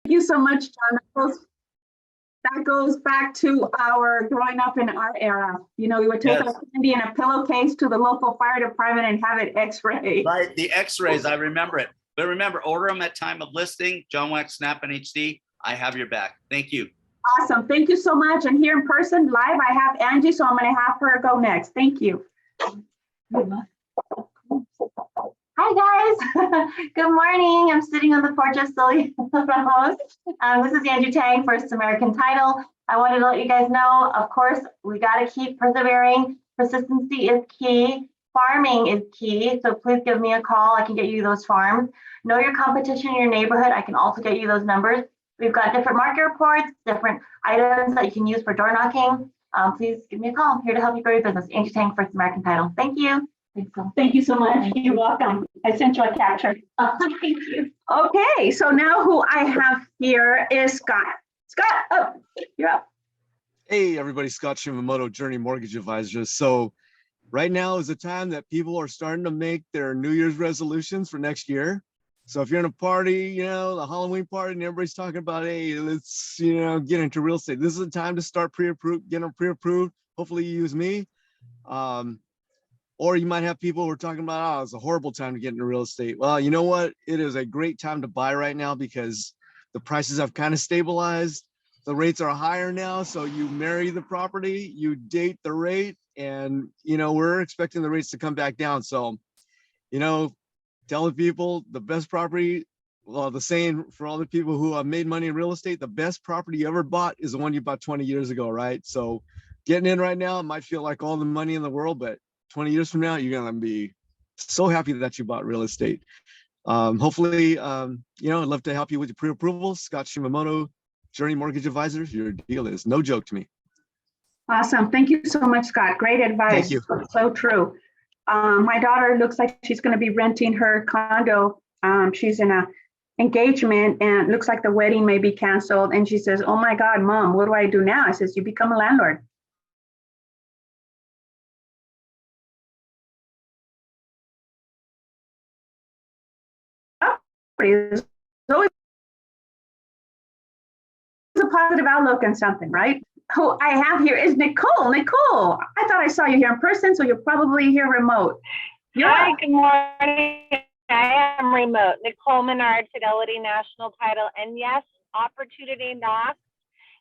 Thank you so much, John. That goes back to our growing up in our era. You know, we would take Yes. our candy in a pillowcase to the local fire department and have it x-ray. Right, the x-rays, I remember it. But remember, order them at time of listing. John Wax Snap and HD. I have your back. Thank you. Awesome. Thank you so much. And here in person live, I have Angie, so I'm going to have her go next. Thank you. Hi guys, good morning. I'm sitting on the porch of Silly Ramos. This is Angie Tang, First American Title. I wanted to let you guys know, of course, we got to keep persevering. Persistency is key. Farming is key. So please give me a call. I can get you those farms. Know your competition in your neighborhood. I can also get you those numbers. We've got different market reports, different items that you can use for door knocking. Please give me a call. I'm here to help you grow your business. Angie Tang, First American Title. Thank you. Thank you so much. You're welcome. I sent you a capture. Thank you. Okay, so now who I have here is Scott. Scott, oh, you're up. Hey, everybody, Scott Shimamoto, Journey Mortgage Advisor. So right now is the time that people are starting to make their New Year's resolutions for next year. So if you're in a party, you know, the Halloween party, and everybody's talking about, hey, let's, you know, get into real estate. This is the time to start pre-approved, get them pre-approved. Hopefully you use me. Or you might have people who are talking about, oh, it's a horrible time to get into real estate. Well, you know what? It is a great time to buy right now because the prices have kind of stabilized. The rates are higher now. So you marry the property, you date the rate, and, you know, we're expecting the rates to come back down. So, you know, telling people the best property, well, the saying for all the people who have made money in real estate, the best property you ever bought is the one you bought 20 years ago, right? So getting in right now, it might feel like all the money in the world, but 20 years from now, you're going to be so happy that you bought real estate. Hopefully, you know, I'd love to help you with your pre-approval. Scott Shimamoto, Journey Mortgage Advisors. Your deal is no joke to me. Awesome. Thank you so much, Scott. Great advice. Thank you. So true. My daughter looks like she's going to be renting her condo. She's in a engagement and it looks like the wedding may be canceled. And she says, oh my God, Mom, what do I do now? I says, you become a landlord. Is always a positive outlook on something, right? Who I have here is Nicole. Nicole, I thought I saw you here in person, so you're probably here remote. Hi, good morning. I am remote. Nicole Menard, Fidelity National Title. And yes, opportunity knocks.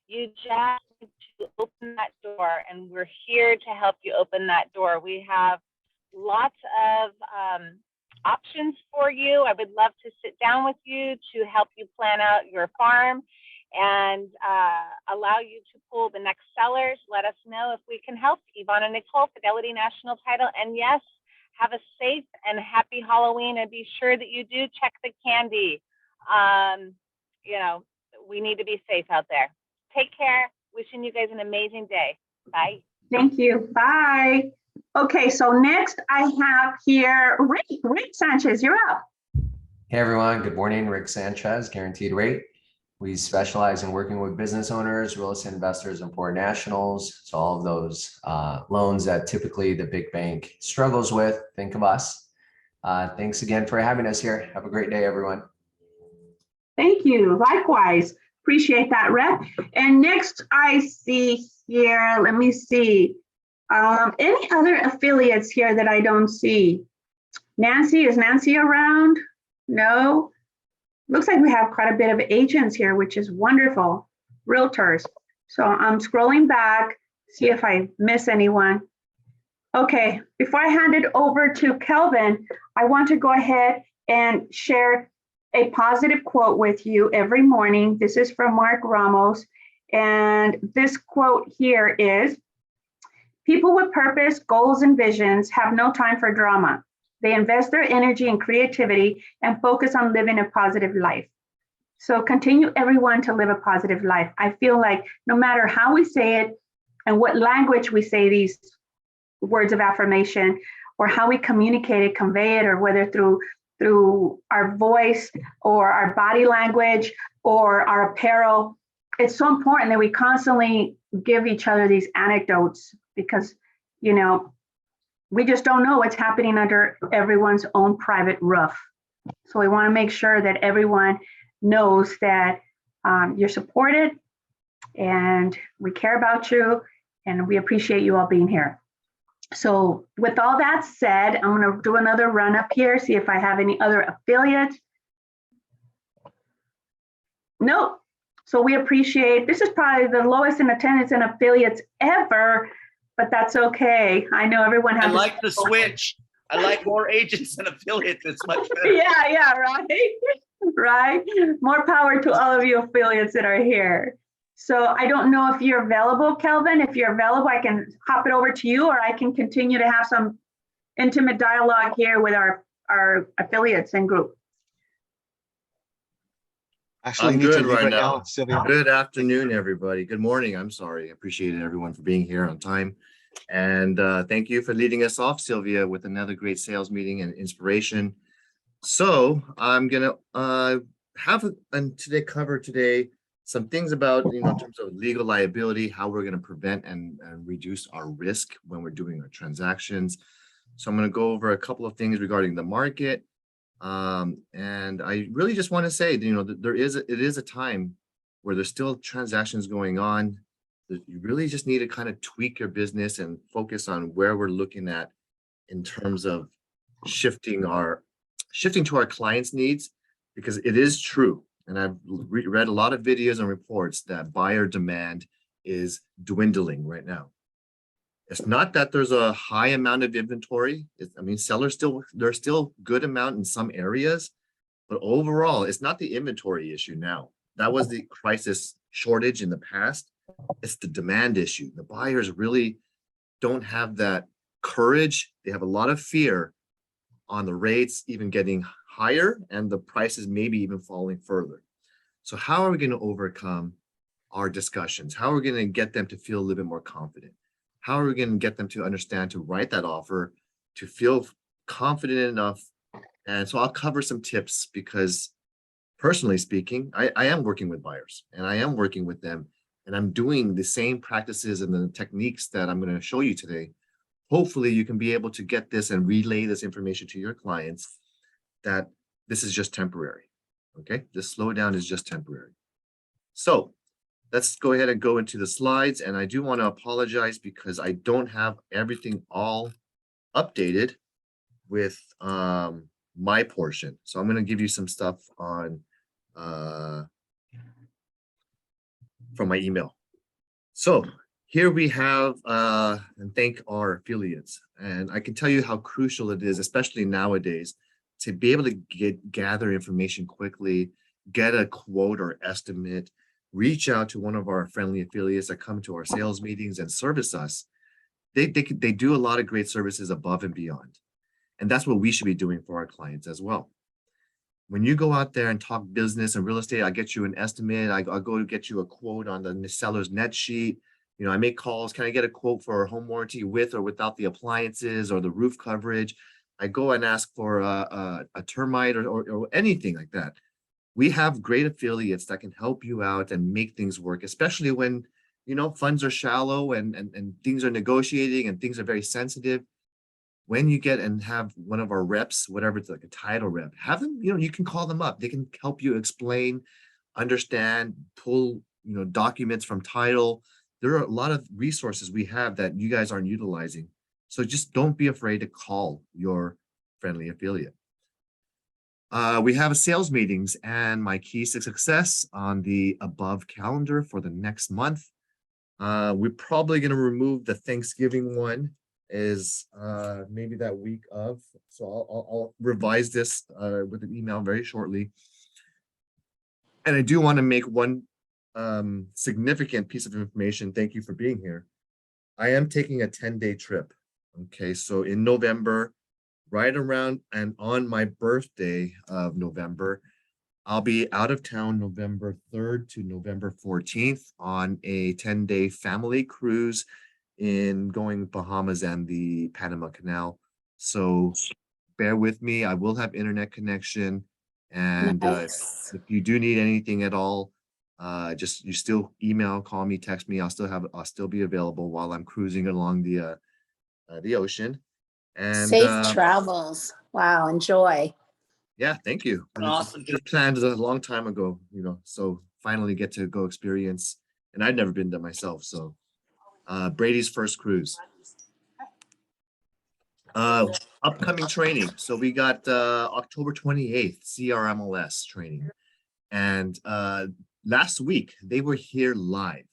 You just need to open that door, and we're here to help you open that door. We have lots of options for you. I would love to sit down with you to help you plan out your farm and allow you to pull the next sellers. Let us know if we can help. Yvonne and Nicole, Fidelity National Title. And yes, have a safe and happy Halloween, and be sure that you do check the candy. You know, we need to be safe out there. Take care. Wishing you guys an amazing day. Bye. Thank you. Bye. Okay, so next I have here Rick Sanchez, you're up. Hey everyone, good morning. Rick Sanchez, Guaranteed Rate. We specialize in working with business owners, real estate investors, and foreign nationals. So all of those loans that typically the big bank struggles with, think of us. Thanks again for having us here. Have a great day, everyone. Thank you. Likewise. Appreciate that, Rick. And next I see here, let me see. Any other affiliates here that I don't see? Nancy, is Nancy around? No. Looks like we have quite a bit of agents here, which is wonderful. Realtors. So I'm scrolling back, see if I miss anyone. Okay, before I hand it over to Kelvin, I want to go ahead and share a positive quote with you every morning. This is from Mark Ramos. And this quote here is, people with purpose, goals, and visions have no time for drama. They invest their energy and creativity and focus on living a positive life. So continue, everyone, to live a positive life. I feel like no matter how we say it and what language we say these words of affirmation, or how we communicate it, convey it, or whether through our voice or our body language or our apparel, it's so important that we constantly give each other these anecdotes, because, you know, we just don't know what's happening under everyone's own private roof. So we want to make sure that everyone knows that You're supported, and we care about you, and we appreciate you all being here. So with all that said, I'm going to do another run up here, see if I have any other affiliates. Nope. So we appreciate, this is probably the lowest in attendance and affiliates ever, but that's okay. I know everyone has. I like the switch. I like more agents and affiliates. It's much better. Yeah, right. Right. More power to all of you affiliates that are here. So I don't know if you're available, Kelvin. If you're available, I can hop it over to you, or I can continue to have some intimate dialogue here with our affiliates and group. Actually, I'm need to good leave right now. now, Sylvia. Good afternoon, everybody. Good morning. I'm sorry. I appreciate everyone for being here on time. And thank you for leading us off, Sylvia, with another great sales meeting and inspiration. So I'm gonna cover today some things about, in terms of legal liability, how we're gonna prevent and reduce our risk when we're doing our transactions. So I'm gonna go over a couple of things regarding the market. And I really just want to say, that it is a time where there's still transactions going on. That you really just need to kind of tweak your business and focus on where we're looking at in terms of shifting to our clients' needs, because it is true. And I've read a lot of videos and reports that buyer demand is dwindling right now. It's not that there's a high amount of inventory. Sellers there's still good amount in some areas, but overall, it's not the inventory issue now. That was the crisis shortage in the past. It's the demand issue. The buyers really don't have that courage. They have a lot of fear on the rates even getting higher and the prices maybe even falling further. So how are we going to overcome our discussions? How are we going to get them to feel a little bit more confident? How are we going to get them to understand, to write that offer, to feel confident enough? And so I'll cover some tips, because personally speaking, I am working with buyers and I am working with them, and I'm doing the same practices and the techniques that I'm going to show you today. Hopefully you can be able to get this and relay this information to your clients, that this is just temporary. Okay, this slowdown is just temporary. So let's go ahead and go into the slides. And I do want to apologize because I don't have everything all updated with my portion. So I'm going to give you some stuff on from my email. So here we have, and thank our affiliates. And I can tell you how crucial it is, especially nowadays, to be able to gather information quickly, get a quote or estimate, reach out to one of our friendly affiliates that come to our sales meetings and service us. They do a lot of great services above and beyond. And that's what we should be doing for our clients as well. When you go out there and talk business and real estate, I get you an estimate. I'll go to get you a quote on the seller's net sheet. I make calls. Can I get a quote for a home warranty with or without the appliances or the roof coverage? I go and ask for a termite or anything like that. We have great affiliates that can help you out and make things work, especially when, funds are shallow and things are negotiating and things are very sensitive. When you get and have one of our reps, whatever it's like a title rep, have them, you can call them up. They can help you explain, understand, pull, documents from title. There are a lot of resources we have that you guys aren't utilizing. So just don't be afraid to call your friendly affiliate. We have sales meetings and my keys to success on the above calendar for the next month. We're probably going to remove the Thanksgiving one, is maybe that week of. So I'll revise this with an email very shortly. And I do want to make one significant piece of information. Thank you for being here. I am taking a 10-day trip. Okay, so in November, right around and on my birthday of November, I'll be out of town November 3rd to November 14th on a 10-day family cruise in going Bahamas and the Panama Canal. So bear with me. I will have internet connection. And Nice. if you do need anything at all, you still email, call me, text me. I'll still be available while I'm cruising along the ocean. And Safe travels. Wow, enjoy. yeah, thank you. And Awesome. This planned a long time ago, so finally get to go experience. And I'd never been there myself. So Brady's first cruise. Upcoming training. So we got October 28th, CRMLS training. And last week, they were here live.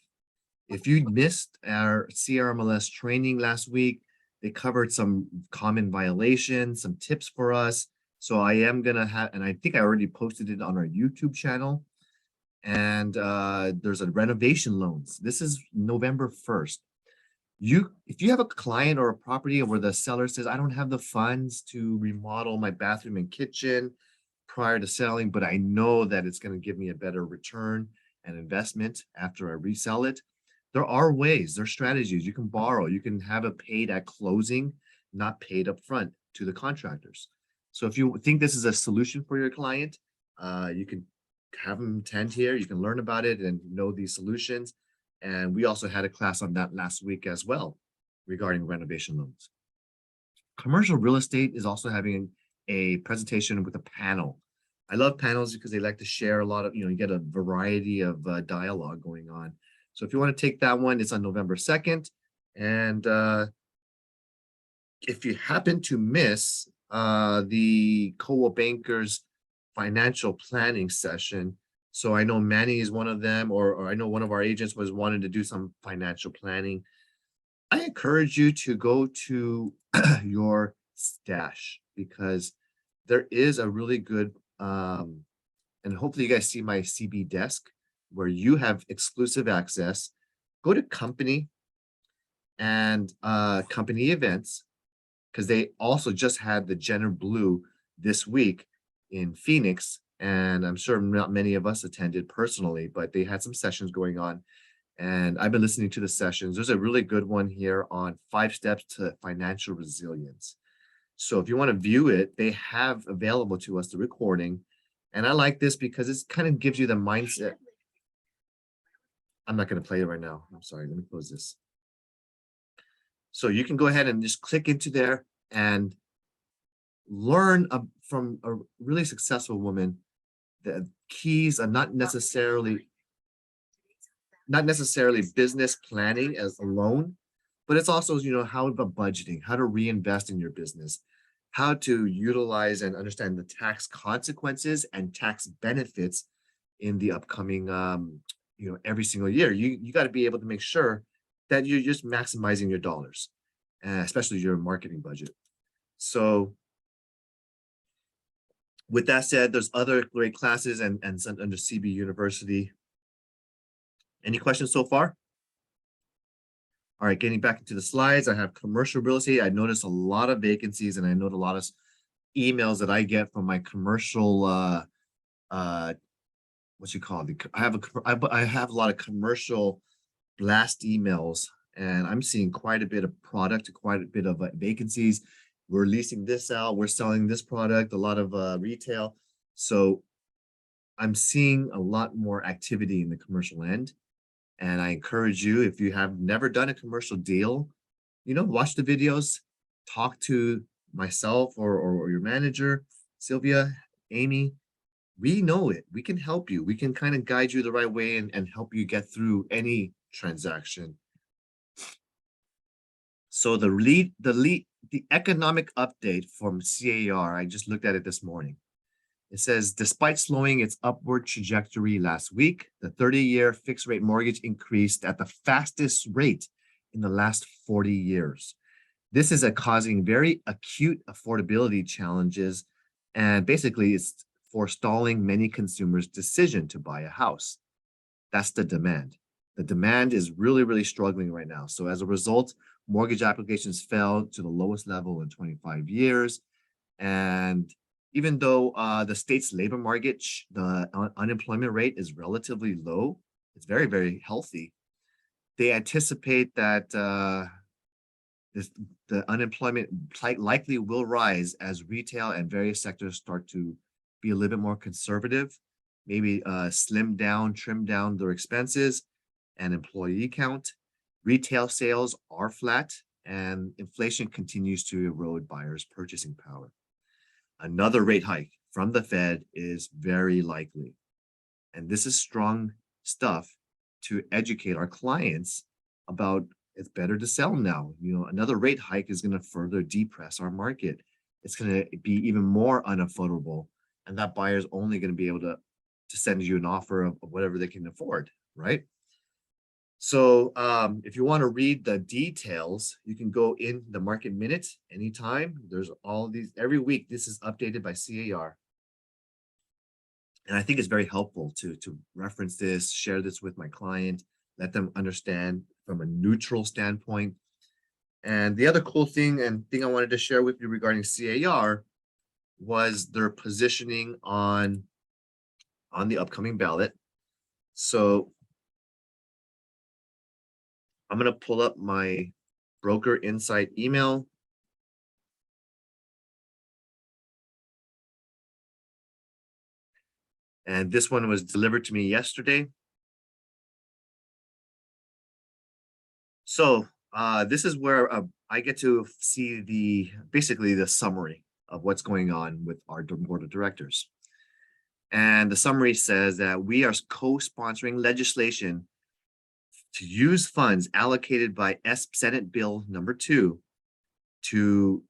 If you missed our CRMLS training last week, they covered some common violations, some tips for us. So I am going to have, and I think I already posted it on our YouTube channel. And there's a renovation loans. This is November 1st. If you have a client or a property where the seller says, I don't have the funds to remodel my bathroom and kitchen prior to selling, but I know that it's going to give me a better return and investment after I resell it. There are ways, there's strategies. You can borrow, you can have it paid at closing, not paid up front to the contractors. So if you think this is a solution for your client, you can have them attend here. You can learn about it and know these solutions. And we also had a class on that last week as well regarding renovation loans. Commercial real estate is also having a presentation with a panel. I love panels because they like to share a lot of, you get a variety of dialogue going on. So if you want to take that one, it's on November 2nd. And if you happen to miss the Coa Bankers financial planning session, so I know Manny is one of them, or I know one of our agents was wanting to do some financial planning. I encourage you to go to your stash because there is a really good, and hopefully you guys see my CB desk where you have exclusive access. Go to company and company events because they also just had the Jenner Blue this week in Phoenix. And I'm sure not many of us attended personally, but they had some sessions going on. And I've been listening to the sessions. There's a really good one here on 5 steps to financial resilience. So if you want to view it, they have available to us the recording. And I like this because it kind of gives you the mindset. I'm not going to play it right now. I'm sorry. Let me close this. So you can go ahead and just click into there and learn from a really successful woman. The keys are not necessarily business planning as alone, but it's also, how about budgeting, how to reinvest in your business, how to utilize and understand the tax consequences and tax benefits in the upcoming, every single year. You got to be able to make sure that you're just maximizing your dollars, especially your marketing budget. So with that said, there's other great classes and under CB University. Any questions so far? All right, getting back into the slides, I have commercial real estate. I noticed a lot of vacancies and I note a lot of emails that I get from my commercial, I have a lot of commercial blast emails and I'm seeing quite a bit of product, quite a bit of vacancies. We're leasing this out, we're selling this product, a lot of retail. So I'm seeing a lot more activity in the commercial end. And I encourage you, if you have never done a commercial deal, watch the videos, talk to myself or your manager, Sylvia, Amy. We know it. We can help you. We can kind of guide you the right way and help you get through any transaction. So the economic update from CAR, I just looked at it this morning. It says, despite slowing its upward trajectory last week, the 30-year fixed rate mortgage increased at the fastest rate in the last 40 years. This is causing very acute affordability challenges, and basically it's forestalling many consumers' decision to buy a house. That's the demand. The demand is really, really struggling right now. So as a result, mortgage applications fell to the lowest level in 25 years. And even though the state's labor market, the unemployment rate is relatively low, it's very, very healthy. They anticipate that the unemployment likely will rise as retail and various sectors start to be a little bit more conservative, maybe trim down their expenses and employee count. Retail sales are flat and inflation continues to erode buyers' purchasing power. Another rate hike from the Fed is very likely. And this is strong stuff to educate our clients about it's better to sell now. Another rate hike is going to further depress our market. It's going to be even more unaffordable. And that buyer is only going to be able to send you an offer of whatever they can afford, right? So if you want to read the details, you can go in the market minute anytime. There's all these every week. This is updated by CAR. And I think it's very helpful to reference this, share this with my client, let them understand from a neutral standpoint. And the other cool thing I wanted to share with you regarding CAR was their positioning on the upcoming ballot. So I'm going to pull up my broker insight email. And this one was delivered to me yesterday. So this is where I get to see basically the summary of what's going on with our board of directors. And the summary says that we are co-sponsoring legislation to use funds allocated by Senate Bill number 2 to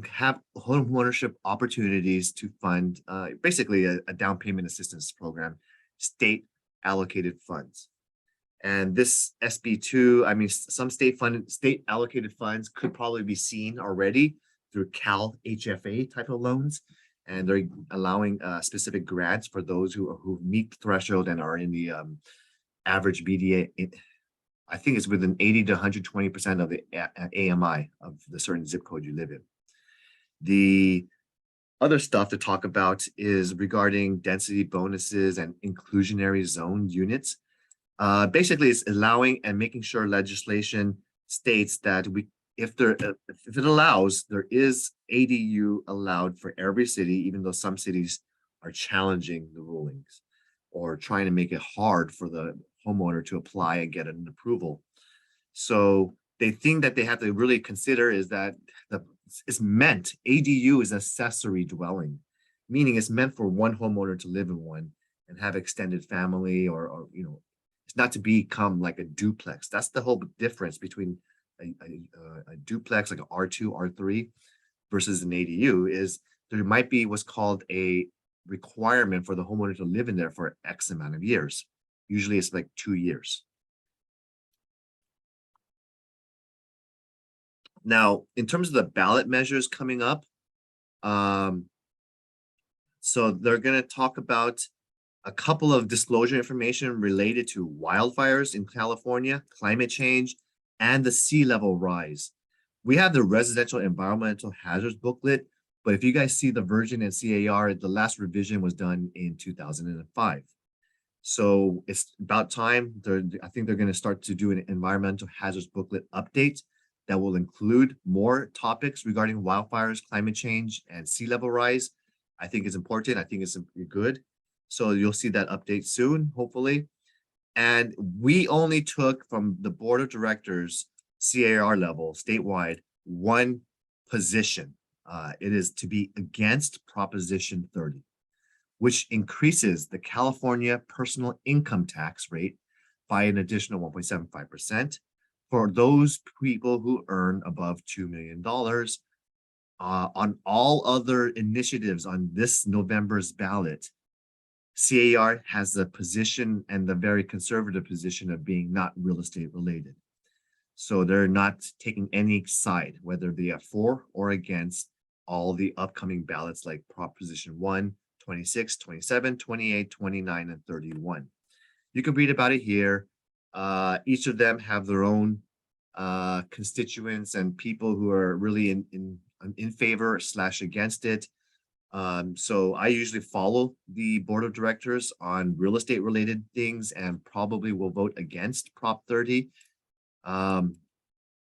have home ownership opportunities to fund basically a down payment assistance program, state allocated funds. And this SB2, I mean, some state allocated funds could probably be seen already through Cal HFA type of loans. And they're allowing specific grants for those who meet the threshold and are in the average BDA. I think it's within 80 to 120% of the AMI of the certain zip code you live in. The other stuff to talk about is regarding density bonuses and inclusionary zone units. Basically, it's allowing and making sure legislation states that if it allows, there is ADU allowed for every city, even though some cities are challenging the rulings or trying to make it hard for the homeowner to apply and get an approval. So the thing that they have to really consider is that ADU is accessory dwelling, meaning it's meant for one homeowner to live in one and have extended family or it's not to become like a duplex. That's the whole difference between a duplex, like an R2, R3 versus an ADU is there might be what's called a requirement for the homeowner to live in there for X amount of years. Usually it's like 2 years. Now, in terms of the ballot measures coming up, so they're going to talk about a couple of disclosure information related to wildfires in California, climate change, and the sea level rise. We have the residential environmental hazards booklet, but if you guys see the version in CAR, the last revision was done in 2005. So it's about time. I think they're going to start to do an environmental hazards booklet update that will include more topics regarding wildfires, climate change, and sea level rise. I think it's important. I think it's good. So you'll see that update soon, hopefully. And we only took from the board of directors, CAR level, statewide, one position. It is to be against Proposition 30, which increases the California personal income tax rate by an additional 1.75% for those people who earn above $2 million. On all other initiatives on this November's ballot, CAR has the position and the very conservative position of being not real estate related. So they're not taking any side, whether they are for or against all the upcoming ballots like Proposition 1, 26, 27, 28, 29, and 31. You can read about it here. Each of them have their own constituents and people who are really in favor / against it. So I usually follow the board of directors on real estate related things and probably will vote against Prop 30.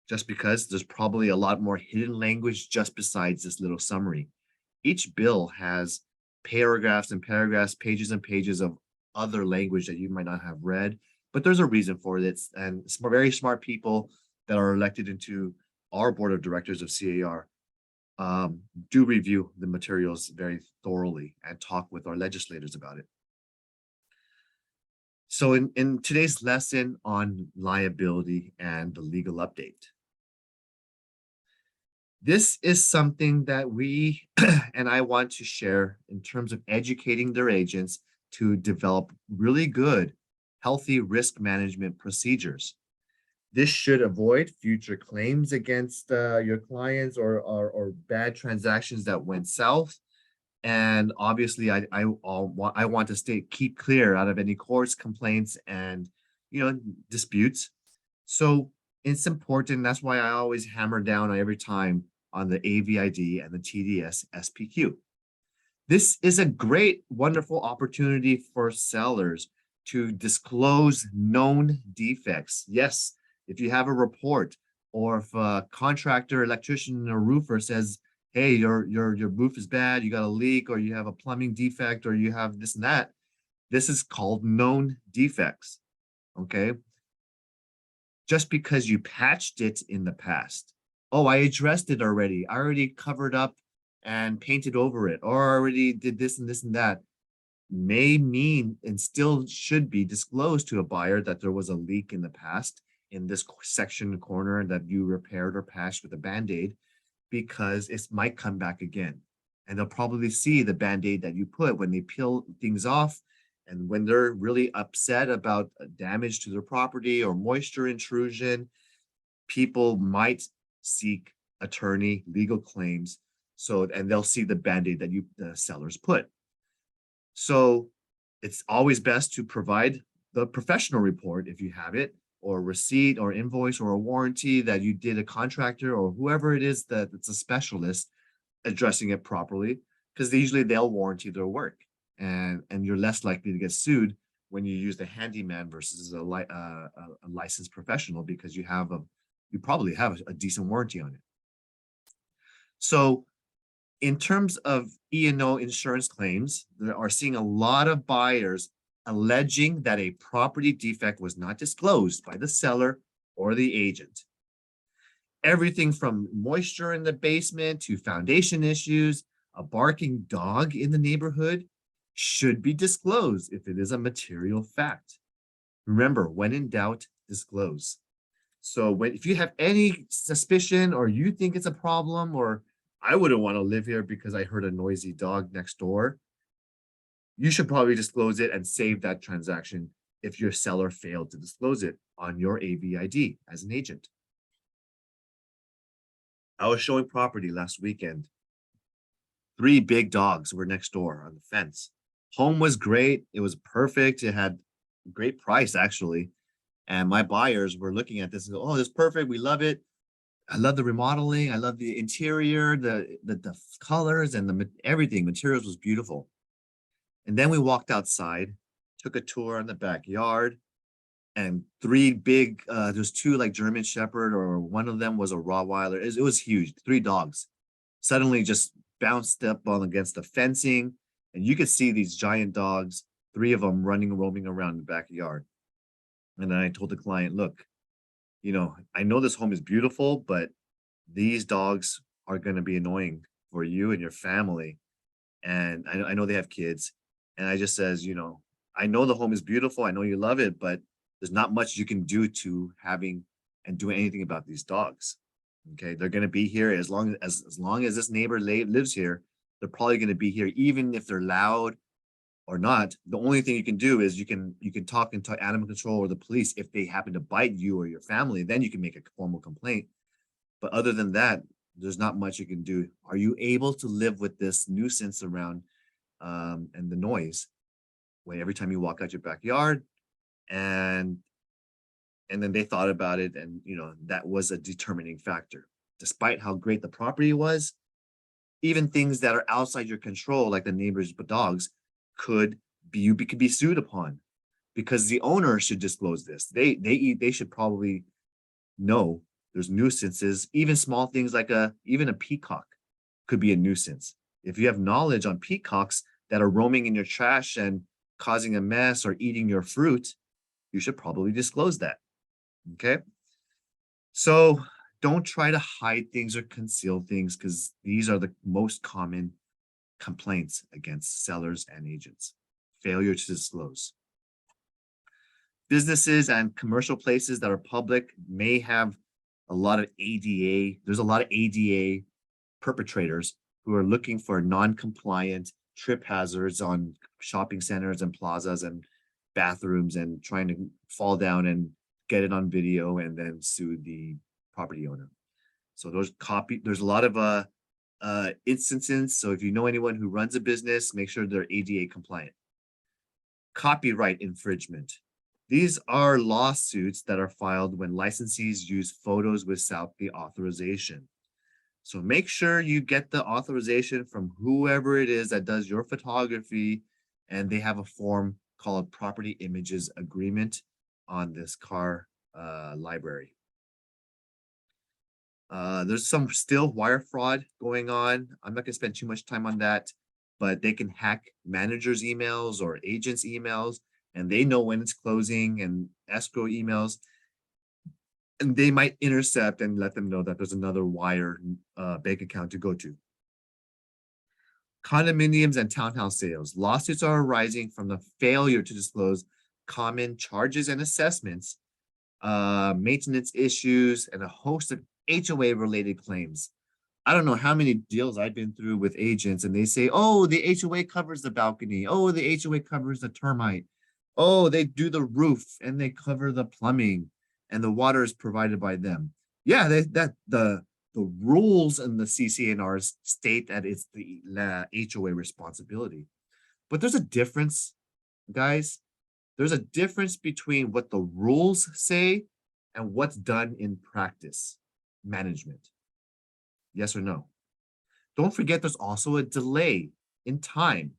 Just because there's probably a lot more hidden language just besides this little summary. Each bill has paragraphs and paragraphs, pages and pages of other language that you might not have read, but there's a reason for it. And very smart people that are elected into our board of directors of CAR do review the materials very thoroughly and talk with our legislators about it. So in today's lesson on liability and the legal update, this is something that we and I want to share in terms of educating their agents to develop really good, healthy risk management procedures. This should avoid future claims against your clients or bad transactions that went south. And obviously, I want to keep clear out of any courts, complaints, and disputes. So it's important. That's why I always hammer down every time on the AVID and the TDS SPQ. This is a great, wonderful opportunity for sellers to disclose known defects. Yes, if you have a report, or if a contractor, electrician, or roofer says, hey, your roof is bad, you got a leak, or you have a plumbing defect, or you have this and that, this is called known defects. Okay. Just because you patched it in the past. Oh, I addressed it already. I already covered up and painted over it, or already did this and that, may mean and still should be disclosed to a buyer that there was a leak in the past in this section corner that you repaired or patched with a Band-Aid, because it might come back again. And they'll probably see the Band-Aid that you put when they peel things off, and when they're really upset about damage to their property or moisture intrusion, people might seek attorney legal claims. So, and they'll see the Band-Aid that the sellers put. So it's always best to provide the professional report if you have it, or receipt or invoice or a warranty that you did a contractor or whoever it is that it's a specialist addressing it properly, because usually they'll warranty their work, and you're less likely to get sued when you use the handyman versus a licensed professional, because you probably have a decent warranty on it. So in terms of E&O insurance claims, there are seeing a lot of buyers alleging that a property defect was not disclosed by the seller or the agent. Everything from moisture in the basement to foundation issues, a barking dog in the neighborhood should be disclosed if it is a material fact. Remember, when in doubt, disclose. So if you have any suspicion, or you think it's a problem, or I wouldn't want to live here because I heard a noisy dog next door, you should probably disclose it and save that transaction if your seller failed to disclose it on your AVID as an agent. I was showing property last weekend. 3 big dogs were next door on the fence. Home was great. It was perfect. It had a great price, actually. And my buyers were looking at this and go, oh, this is perfect. We love it. I love the remodeling. I love the interior, the colors, and everything. Materials was beautiful. And then we walked outside, took a tour on the backyard, and 3 big, there's 2 like German Shepherd, or one of them was a Rottweiler. It was huge. 3 dogs suddenly just bounced up on against the fencing, and you could see these giant dogs, 3 of them roaming around the backyard. And then I told the client, look, I know this home is beautiful, but these dogs are going to be annoying for you and your family. And I know they have kids. And I just says, I know the home is beautiful. I know you love it, but there's not much you can do to doing anything about these dogs. Okay. They're going to be here as long as this neighbor lives here. They're probably going to be here, even if they're loud or not. The only thing you can do is you can talk to animal control or the police if they happen to bite you or your family. Then you can make a formal complaint. But other than that, there's not much you can do. Are you able to live with this nuisance around and the noise when every time you walk out your backyard? And then they thought about it, and that was a determining factor. Despite how great the property was, even things that are outside your control, like the neighbor's dogs, could be sued upon, because the owner should disclose this. They should probably know there's nuisances. Even small things like even a peacock could be a nuisance. If you have knowledge on peacocks that are roaming in your trash and causing a mess or eating your fruit, you should probably disclose that. Okay. So don't try to hide things or conceal things, because these are the most common complaints against sellers and agents: failure to disclose. businesses and commercial places that are public may have a lot of ADA. There's a lot of ADA perpetrators who are looking for non-compliant trip hazards on shopping centers and plazas and bathrooms and trying to fall down and get it on video and then sue the property owner. So there's a lot of instances. So if you know anyone who runs a business, make sure they're ADA compliant. Copyright infringement. These are lawsuits that are filed when licensees use photos without the authorization. So make sure you get the authorization from whoever it is that does your photography, and they have a form called Property Images Agreement on this car library. There's some still wire fraud going on. I'm not gonna spend too much time on that, but they can hack managers' emails or agents' emails, and they know when it's closing, and escrow emails. And they might intercept and let them know that there's another wire bank account to go to. Condominiums and townhouse sales. Lawsuits are arising from the failure to disclose common charges and assessments, maintenance issues, and a host of HOA-related claims. I don't know how many deals I've been through with agents, and they say, oh, the HOA covers the balcony. Oh, the HOA covers the termite. Oh, they do the roof and they cover the plumbing and the water is provided by them. Yeah, the rules in the CC&Rs state that it's the HOA responsibility. But there's a difference, guys. There's a difference between what the rules say and what's done in practice management. Yes or no? Don't forget there's also a delay in time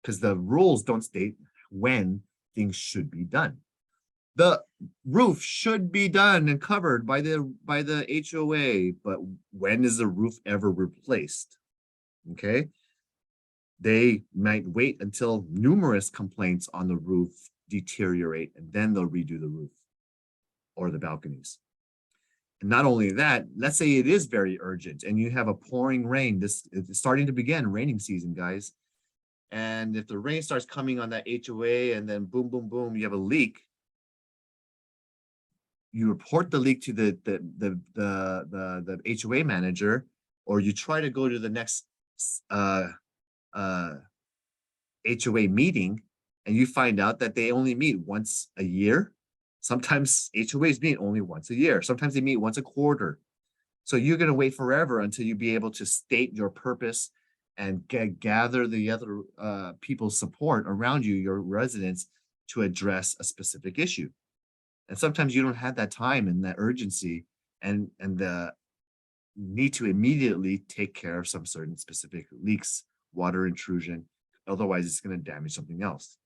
because the rules don't state when things should be done. The roof should be done and covered by the HOA, but when is the roof ever replaced? Okay. They might wait until numerous complaints on the roof deteriorate, and then they'll redo the roof or the balconies. And not only that, let's say it is very urgent and you have a pouring rain. It's starting to begin raining season, guys. And if the rain starts coming on that HOA and then boom, boom, boom, you have a leak, you report the leak to the HOA manager, or you try to go to the next HOA meeting, and you find out that they only meet once a year. Sometimes HOAs meet only once a year. Sometimes they meet once a quarter. So you're going to wait forever until you be able to state your purpose and gather the other people's support around you, your residents, to address a specific issue. And sometimes you don't have that time and that urgency and the need to immediately take care of some certain specific leaks, water intrusion. Otherwise, it's going to damage something else.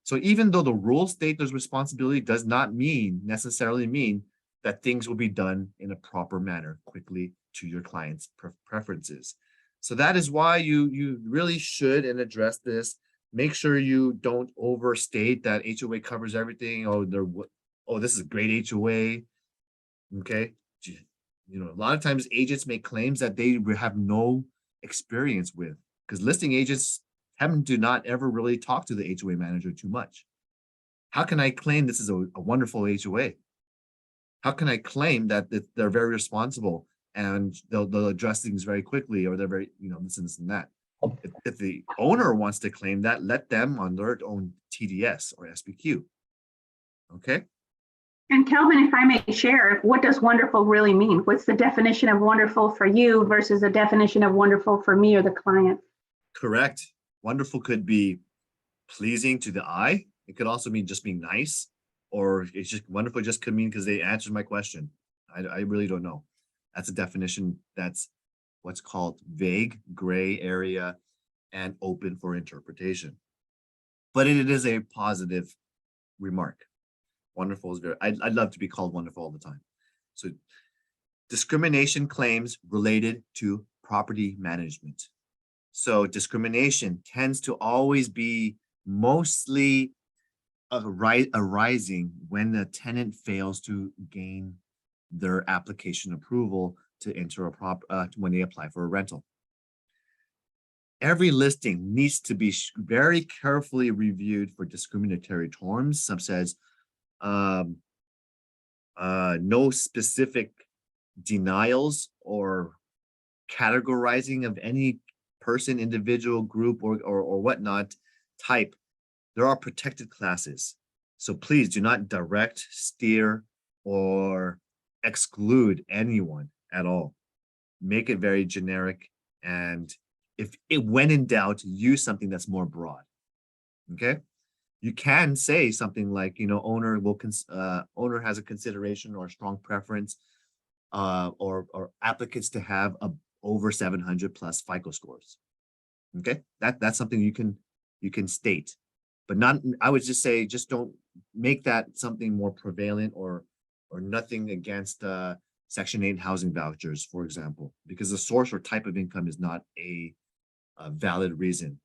So even though the rules state there's responsibility, does not necessarily mean that things will be done in a proper manner quickly to your client's preferences. So that is why you really should and address this. Make sure you don't overstate that HOA covers everything. Oh, this is a great HOA. Okay. You know, a lot of times agents make claims that they have no experience with, because listing agents do not ever really talk to the HOA manager too much. How can I claim this is a wonderful HOA? How can I claim that they're very responsible and they'll address things very quickly, or they're very, this and this and that? If the owner wants to claim that, let them on their own TDS or SBQ. Okay. And Kelvin, if I may share, what does wonderful really mean? What's the definition of wonderful for you versus the definition of wonderful for me or the client? Correct. Wonderful could be pleasing to the eye. It could also mean just being nice, or it's just wonderful just could mean because they answered my question. I really don't know. That's a definition that's what's called vague, gray area, and open for interpretation. But it is a positive remark. Wonderful is very, I'd love to be called wonderful all the time. So discrimination claims related to property management. So discrimination tends to always be mostly arising when the tenant fails to gain their application approval to enter when they apply for a rental. Every listing needs to be very carefully reviewed for discriminatory terms, such as no specific denials or categorizing of any person, individual, group, or whatnot type. There are protected classes. So please do not direct, steer, or exclude anyone at all. Make it very generic. And when in doubt, use something that's more broad. Okay. You can say something like, owner owner has a consideration or a strong preference, or applicants to have over 700 plus FICO scores. Okay, that's something you can state, but not. I would just say, just don't make that something more prevalent, or nothing against Section 8 housing vouchers, for example, because the source or type of income is not a valid reason.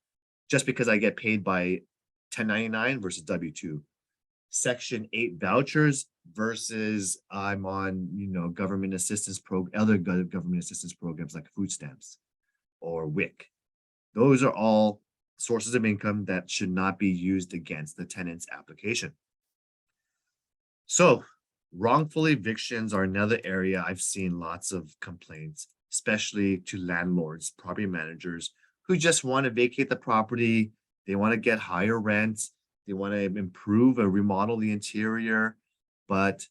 Just because I get paid by 1099 versus W-2, Section 8 vouchers versus I'm on, government assistance other government assistance programs like food stamps or WIC. Those are all sources of income that should not be used against the tenant's application. So wrongful evictions are another area I've seen lots of complaints, especially to landlords, property managers who just want to vacate the property. They want to get higher rents. They want to improve or remodel the interior, but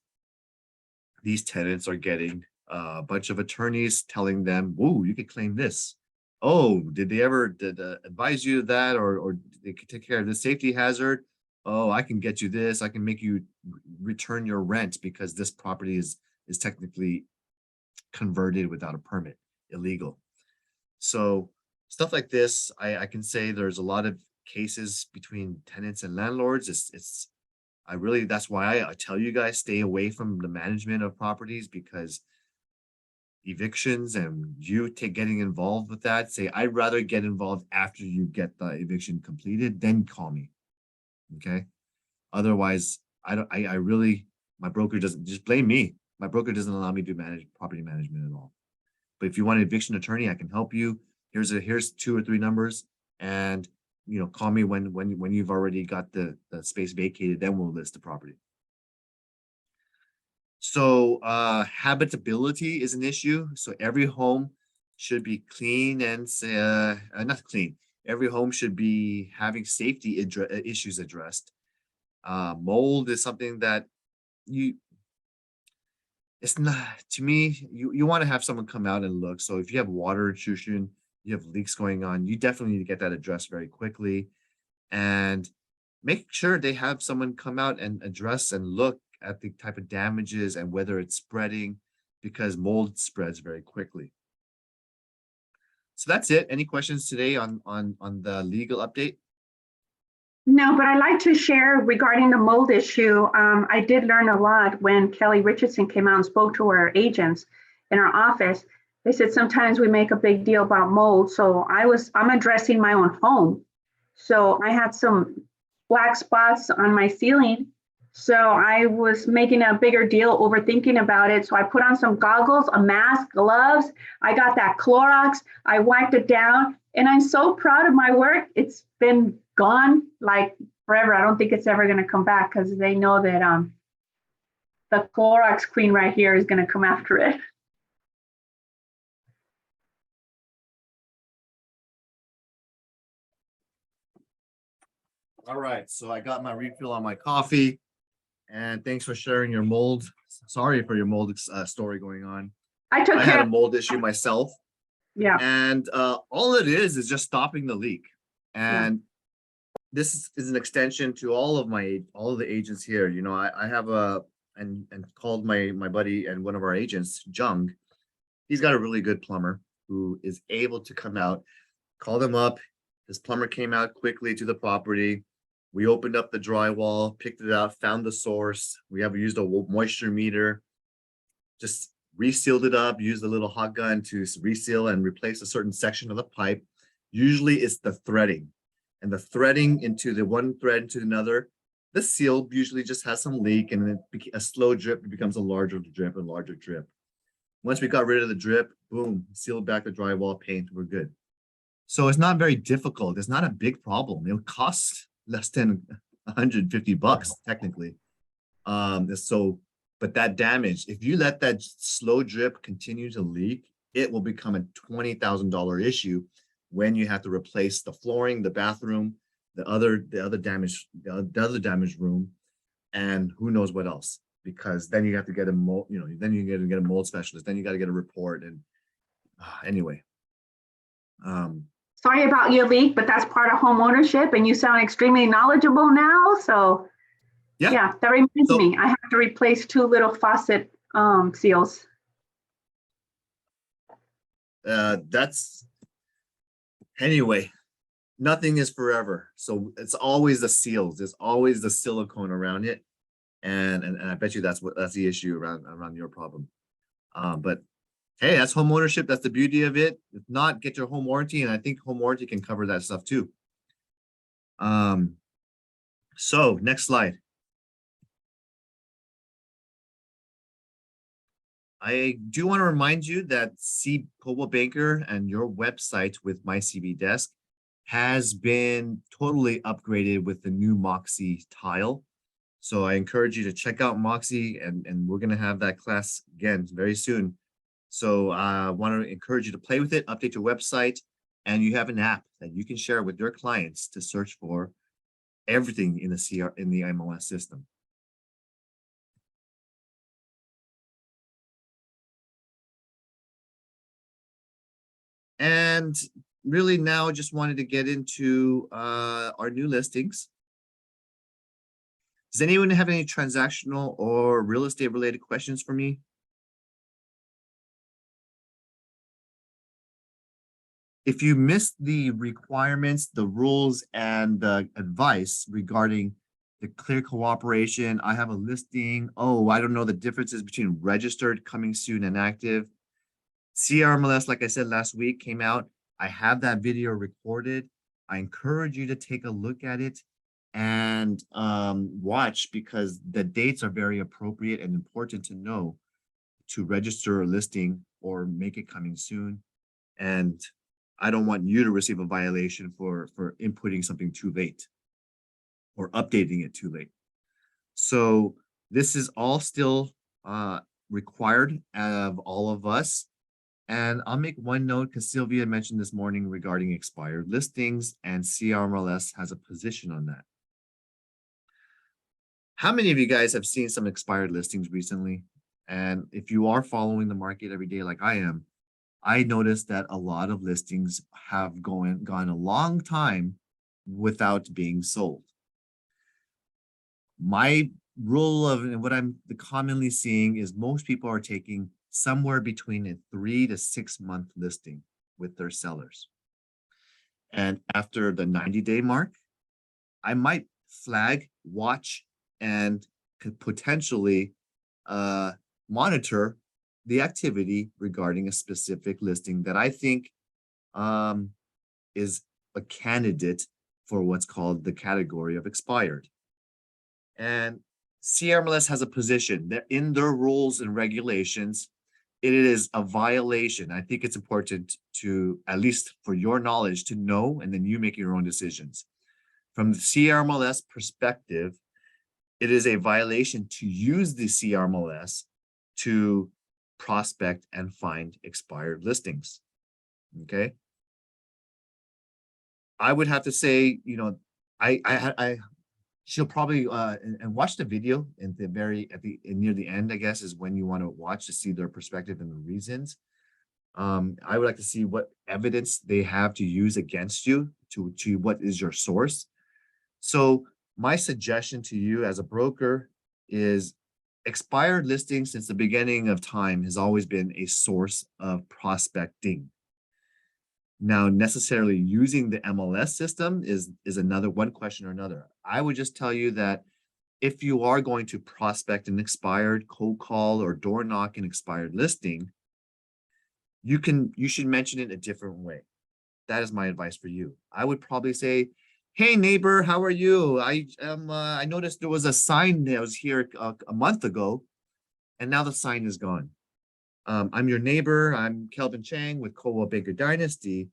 these tenants are getting a bunch of attorneys telling them, "Whoa, you could claim this. Oh, did they ever advise you of that, or they could take care of the safety hazard? Oh, I can get you this. I can make you return your rent because this property is technically converted without a permit, illegal." So stuff like this, I can say there's a lot of cases between tenants and landlords. That's why I tell you guys, stay away from the management of properties, because evictions and getting involved with that, say, I'd rather get involved after you get the eviction completed, then call me. Okay. Otherwise, my broker doesn't, just blame me. My broker doesn't allow me to manage property management at all. But if you want an eviction attorney, I can help you. Here's 2 or 3 numbers, and call me when you've already got the space vacated, then we'll list the property. So habitability is an issue. So every home should be clean and not clean. Every home should be having safety issues addressed. Mold is something that it's not, to me, you want to have someone come out and look. So if you have water intrusion, you have leaks going on, you definitely need to get that addressed very quickly, and make sure they have someone come out and address and look at the type of damages and whether it's spreading, because mold spreads very quickly. So that's it. Any questions today on the legal update? No, but I'd like to share regarding the mold issue. I did learn a lot when Kelly Richardson came out and spoke to our agents in our office. They said sometimes we make a big deal about mold. So I'm addressing my own home. So I had some black spots on my ceiling. So I was making a bigger deal, overthinking about it. So I put on some goggles, a mask, gloves. I got that Clorox. I wiped it down, and I'm so proud of my work. It's been gone like forever. I don't think it's ever going to come back, because they know that the Clorox queen right here is going to come after it. All right, so I got my refill on my coffee, and thanks for sharing your mold. Sorry for your mold story going on. I took I care had a of, mold issue myself, yeah. and all it is just stopping the leak. And this is an extension to all of the agents here. I have and called my buddy and one of our agents, Jung. He's got a really good plumber who is able to come out, call them up. This plumber came out quickly to the property. We opened up the drywall, picked it out, found the source. We have used a moisture meter, just resealed it up, used a little hot gun to reseal and replace a certain section of the pipe. Usually it's the threading, and the threading into the one thread to another. The seal usually just has some leak, and then a slow drip, it becomes a larger drip and larger drip. Once we got rid of the drip, boom, sealed back the drywall, paint, we're good. So it's not very difficult. It's not a big problem. It'll cost less than $150 technically. But that damage, if you let that slow drip continue to leak, it will become a $20,000 issue when you have to replace the flooring, the bathroom, the other damaged room, and who knows what else. Because then you have to get a mold, then you got to get a mold specialist, then you got to get a report, and anyway. Sorry about your leak, but that's part of home ownership, and you sound extremely knowledgeable now. So yeah, that reminds me, I have to replace 2 little faucet seals. That's anyway. Nothing is forever, so it's always the seals. There's always the silicone around it, and I bet you that's the issue around your problem. But hey, that's home ownership. That's the beauty of it. If not, get your home warranty, and I think home warranty can cover that stuff too. So next slide. I do want to remind you that Coldwell Banker and your website with My CB Desk has been totally upgraded with the new Moxie tile. So I encourage you to check out Moxie, and we're going to have that class again very soon. So I want to encourage you to play with it, update your website, and you have an app that you can share with your clients to search for everything in the MLS system. And really now I just wanted to get into our new listings. Does anyone have any transactional or real estate related questions for me? If you missed the requirements, the rules, and the advice regarding the clear cooperation, I have a listing. Oh, I don't know the differences between registered, coming soon, and active. CRMLS, like I said last week, came out. I have that video recorded. I encourage you to take a look at it and watch, because the dates are very appropriate and important to know to register a listing or make it coming soon. And I don't want you to receive a violation for inputting something too late or updating it too late. So this is all still required of all of us. And I'll make one note, because Sylvia mentioned this morning regarding expired listings, and CRMLS has a position on that. How many of you guys have seen some expired listings recently? And if you are following the market every day like I am, I noticed that a lot of listings have gone a long time without being sold. My rule of, and what I'm commonly seeing is most people are taking somewhere between a 3 to 6 month listing with their sellers. And after the 90-day mark, I might flag, watch, and could potentially monitor the activity regarding a specific listing that I think is a candidate for what's called the category of expired. And CRMLS has a position that in their rules and regulations, it is a violation. I think it's important to, at least for your knowledge, to know, and then you make your own decisions. From the CRMLS perspective, it is a violation to use the CRMLS to prospect and find expired listings. Okay. I would have to say, she'll probably and watch the video in the near the end, I guess, is when you want to watch to see their perspective and the reasons. I would like to see what evidence they have to use against you, to what is your source. So my suggestion to you as a broker is expired listings since the beginning of time has always been a source of prospecting. Now, necessarily using the MLS system is another one question or another. I would just tell you that if you are going to prospect an expired, cold call, or door knock an expired listing, you should mention it a different way. That is my advice for you. I would probably say, "Hey neighbor, how are you? I noticed there was a sign that was here a month ago, and now the sign is gone. I'm your neighbor. I'm Kelvin Chang with Coldwell Banker Dynasty.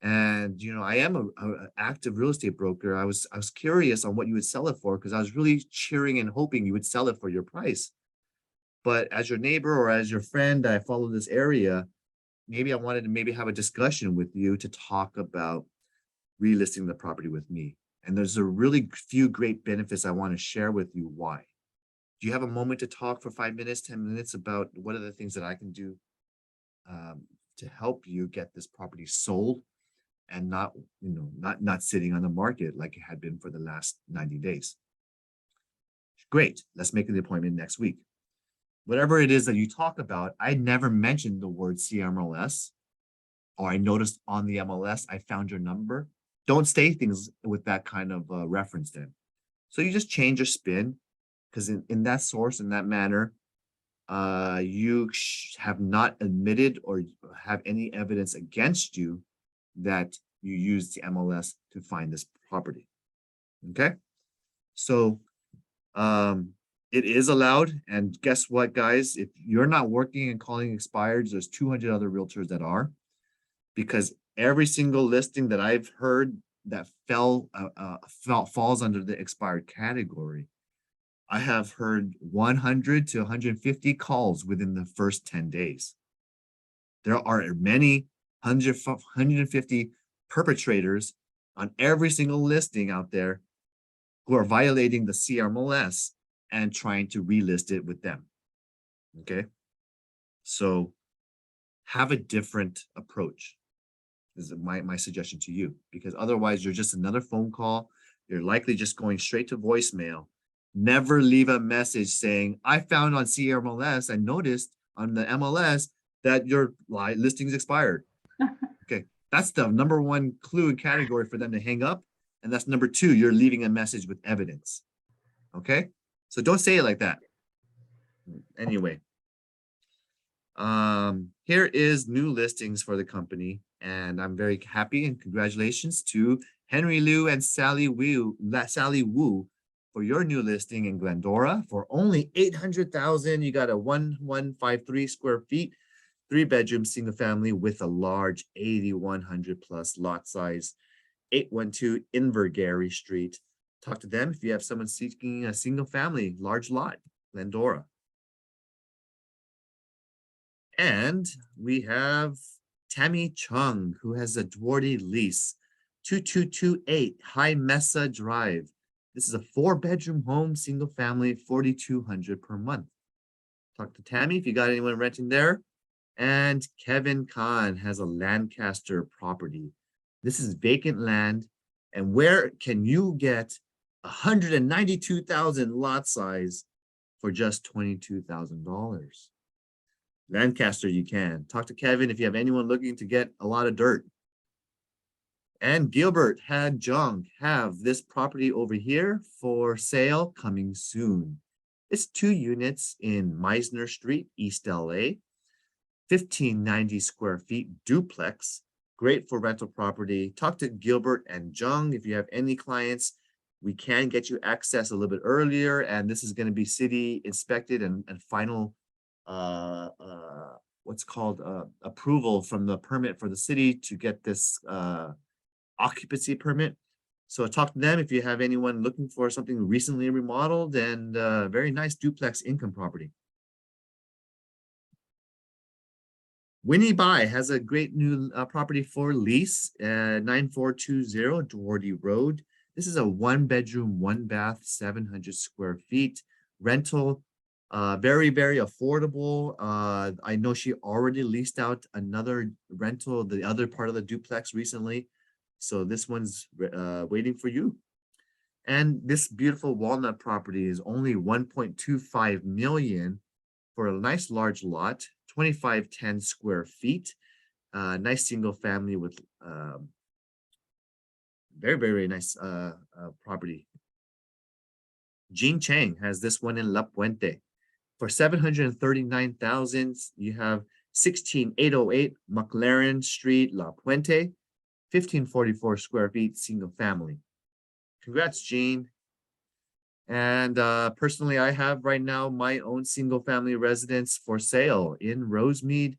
And I am a active real estate broker. I was curious on what you would sell it for, because I was really cheering and hoping you would sell it for your price. But as your neighbor or as your friend, I follow this area. Maybe I wanted to maybe have a discussion with you to talk about relisting the property with me. And there's a really few great benefits I want to share with you why. Do you have a moment to talk for 5 minutes, 10 minutes about what are the things that I can do to help you get this property sold and not, not sitting on the market like it had been for the last 90 days? Great. Let's make an appointment next week. Whatever it is that you talk about, I never mentioned the word CMLS, or I noticed on the MLS, I found your number. Don't say things with that kind of reference then. So you just change your spin, because in that source, in that manner, you have not admitted or have any evidence against you that you used the MLS to find this property. Okay, so it is allowed. And guess what, guys? If you're not working and calling expireds, there's 200 other realtors that are, because every single listing that I've heard that falls under the expired category, I have heard 100 to 150 calls within the first 10 days. There are many 150 perpetrators on every single listing out there who are violating the CMLS and trying to relist it with them. Okay, so have a different approach is my suggestion to you, because otherwise you're just another phone call. You're likely just going straight to voicemail. Never leave a message saying, I found on CMLS, I noticed on the MLS that your listing is expired. Okay, that's the number one clue and category for them to hang up. And that's number two, you're leaving a message with evidence. Okay, so don't say it like that. Anyway, here is new listings for the company, and I'm very happy, and congratulations to Henry Liu and Sally Wu for your new listing in Glendora for only $800,000. You got a 1153 square feet, 3-bedroom single family with a large 8,100 plus lot size, 812 Invergary Street. Talk to them if you have someone seeking a single family large lot, Glendora. And we have Tammy Chung, who has a Dwardy lease, 2228 High Mesa Drive. This is a 4-bedroom home, single family, $4,200 per month. Talk to Tammy if you got anyone renting there. And Kevin Kahn has a Lancaster property. This is vacant land. And where can you get 192,000 lot size for just $22,000? Lancaster, you can. Talk to Kevin if you have anyone looking to get a lot of dirt. And Gilbert had Jung have this property over here for sale coming soon. It's 2 units in Meisner Street, East LA, 1590 square feet duplex, great for rental property. Talk to Gilbert and Jung if you have any clients. We can get you access a little bit earlier, and this is going to be city inspected and final what's called approval from the permit for the city to get this occupancy permit. So talk to them if you have anyone looking for something recently remodeled and very nice duplex income property. Winnie Bai has a great new property for lease, 9420 Dwardy Road. This is a 1-bedroom, 1-bath, 700 square feet rental. Very, very affordable. I know she already leased out another rental, the other part of the duplex recently. So this one's waiting for you. And this beautiful walnut property is only 1.25 million for a nice large lot, 2510 square feet. Nice single family with very, very nice property. Jean Chang has this one in La Puente. For $739,000, you have 16808 McLaren Street, La Puente, 1544 square feet, single family. Congrats, Jean. And personally, I have right now my own single family residence for sale in Rosemead.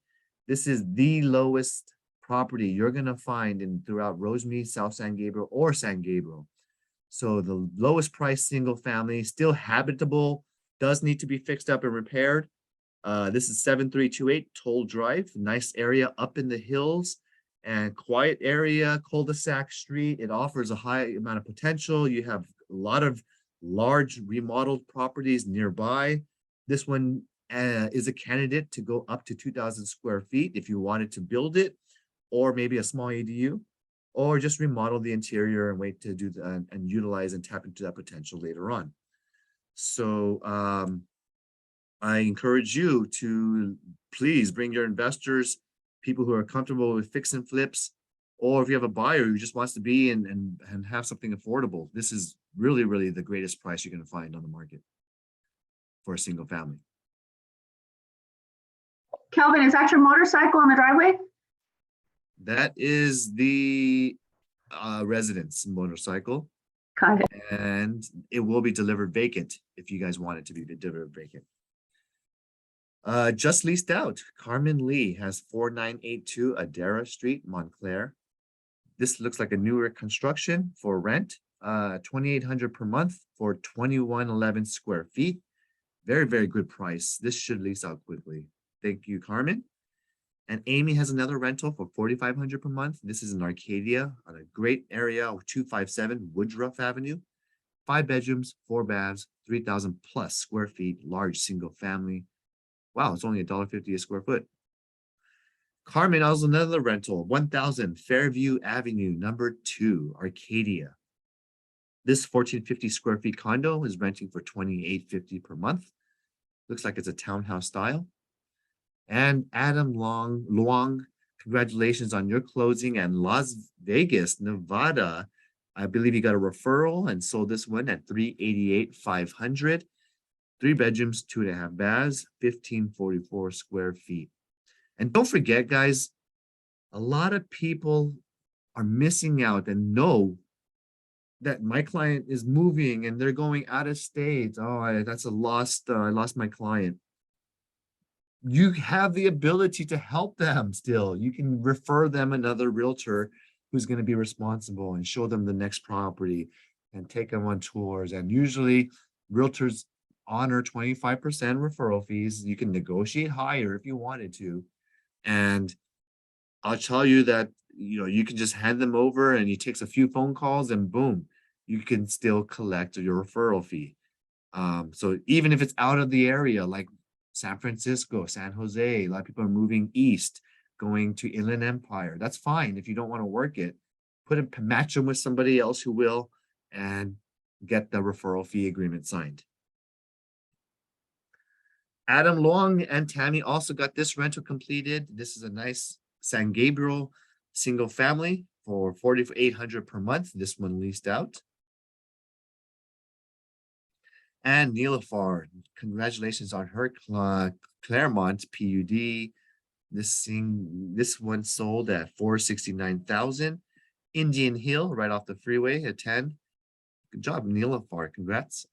This is the lowest property you're gonna find in throughout Rosemead, South San Gabriel, or San Gabriel. So the lowest price single family, still habitable, does need to be fixed up and repaired. This is 7328 Toll Drive, nice area up in the hills and quiet area, cul-de-sac street. It offers a high amount of potential. You have a lot of large remodeled properties nearby. This one is a candidate to go up to 2,000 square feet if you wanted to build it, or maybe a small ADU, or just remodel the interior and wait to do the, and utilize and tap into that potential later on. So I encourage you to please bring your investors, people who are comfortable with fix and flips, or if you have a buyer who just wants to be and have something affordable. This is really, really the greatest price you're going to find on the market for a single family. Kelvin, is that your motorcycle on the driveway? That is the residence motorcycle, Got it. and it will be delivered vacant if you guys want it to be delivered vacant. Just leased out. Carmen Lee has 4982 Adara Street, Montclair. This looks like a newer construction for rent. 2,800 per month for 2111 square feet. Very, very good price. This should lease out quickly. Thank you, Carmen. And Amy has another rental for 4,500 per month. This is in Arcadia on a great area of 257 Woodruff Avenue. 5 bedrooms, 4 baths, 3,000 plus square feet, large single family. Wow, it's only $1.50 a square foot. Carmen has another rental, 1,000 Fairview Avenue, number 2, Arcadia. This 1,450 square feet condo is renting for $2,850 per month. Looks like it's a townhouse style. And Adam Luong, congratulations on your closing and Las Vegas, Nevada. I believe you got a referral and sold this one at $388,500. 3 bedrooms, 2.5 baths, 1,544 square feet. And don't forget, guys, a lot of people are missing out and know that my client is moving and they're going out of state. Oh, that's a lost, I lost my client. You have the ability to help them still. You can refer them another realtor who's going to be responsible and show them the next property and take them on tours. And usually realtors honor 25% referral fees. You can negotiate higher if you wanted to. And I'll tell you that, you know, you can just hand them over and it takes a few phone calls and boom, you can still collect your referral fee. So even if it's out of the area, like San Francisco, San Jose, a lot of people are moving east, going to Inland Empire. That's fine. If you don't want to work it, match them with somebody else who will and get the referral fee agreement signed. Adam Long and Tammy also got this rental completed. This is a nice San Gabriel single family for $4,800 per month. This one leased out. And Neelafar, congratulations on her Claremont PUD. This one sold at $469,000. Indian Hill, right off the freeway at 10. Good job, Neelafar. Congrats.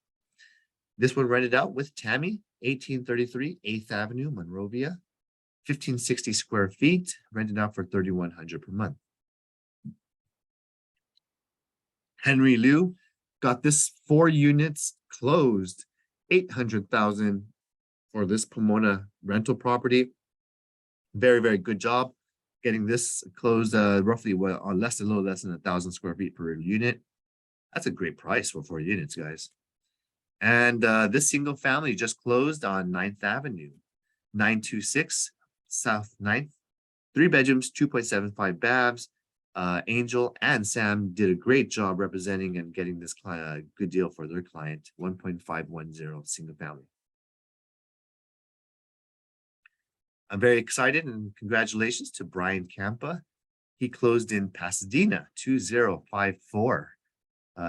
This one rented out with Tammy, 1833 8th Avenue, Monrovia. 1,560 square feet, rented out for $3,100 per month. Henry Liu got this 4 units closed, $800,000 for this Pomona rental property. Very, very good job getting this closed roughly a little less than 1,000 square feet per unit. That's a great price for 4 units, guys. And this single family just closed on 9th Avenue, 926 South 9th. 3 bedrooms, 2.75 baths. Angel and Sam did a great job representing and getting this good deal for their client, 1.510 single family. I'm very excited and congratulations to Brian Campa. He closed in Pasadena, 2054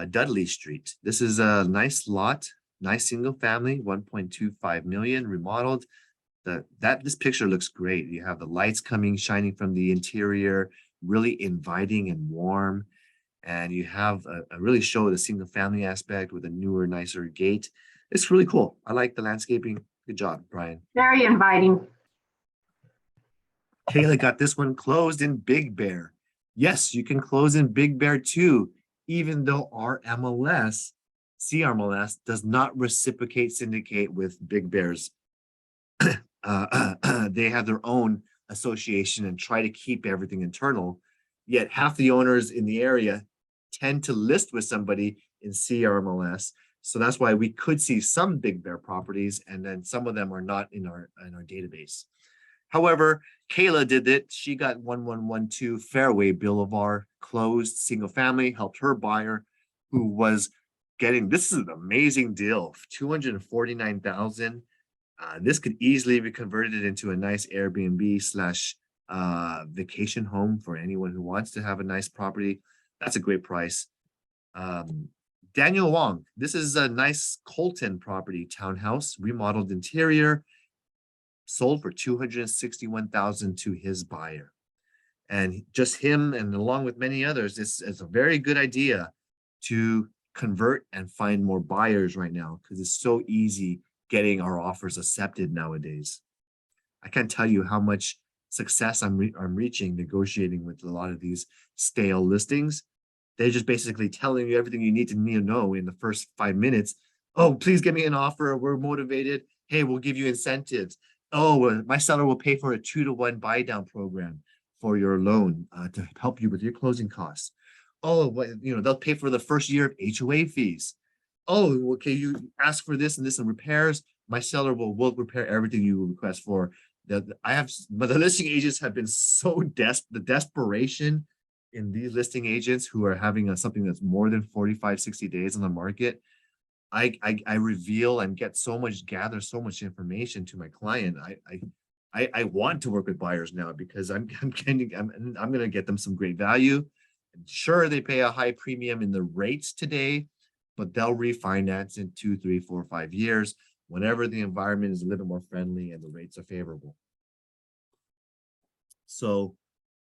Dudley Street. This is a nice lot, nice single family, 1.25 million remodeled. This picture looks great. You have the lights shining from the interior, really inviting and warm. And you have a really show the single family aspect with a newer, nicer gate. It's really cool. I like the landscaping. Good job, Brian. Very inviting. Kayla got this one closed in Big Bear. Yes, you can close in Big Bear too, even though our MLS, CRMLS, does not reciprocate syndicate with Big Bears. They have their own association and try to keep everything internal. Yet half the owners in the area tend to list with somebody in CRMLS. So that's why we could see some Big Bear properties, and then some of them are not in our database. However, Kayla did it. She got 1112 Fairway Boulevard closed, single family, helped her buyer who was getting, this is an amazing deal, 249,000. This could easily be converted into a nice Airbnb slash vacation home for anyone who wants to have a nice property. That's a great price. Daniel Wong, this is a nice Colton property townhouse, remodeled interior, sold for 261,000 to his buyer. And just him, and along with many others, it's a very good idea to convert and find more buyers right now, because it's so easy getting our offers accepted nowadays. I can't tell you how much success I'm reaching negotiating with a lot of these stale listings. They're just basically telling you everything you need to know in the first 5 minutes. Oh, please give me an offer. We're motivated. Hey, we'll give you incentives. Oh, my seller will pay for a 2-to-1 buy down program for your loan to help you with your closing costs. Oh, they'll pay for the first year of HOA fees. Oh, okay, you ask for this and this and repairs. My seller will repair everything you request for. But the listing agents have been so the desperation in these listing agents who are having something that's more than 45, 60 days on the market. I reveal and gather so much information to my client. I want to work with buyers now because I'm going to get them some great value. Sure, they pay a high premium in the rates today, but they'll refinance in 2, 3, 4, 5 years whenever the environment is a little more friendly and the rates are favorable. So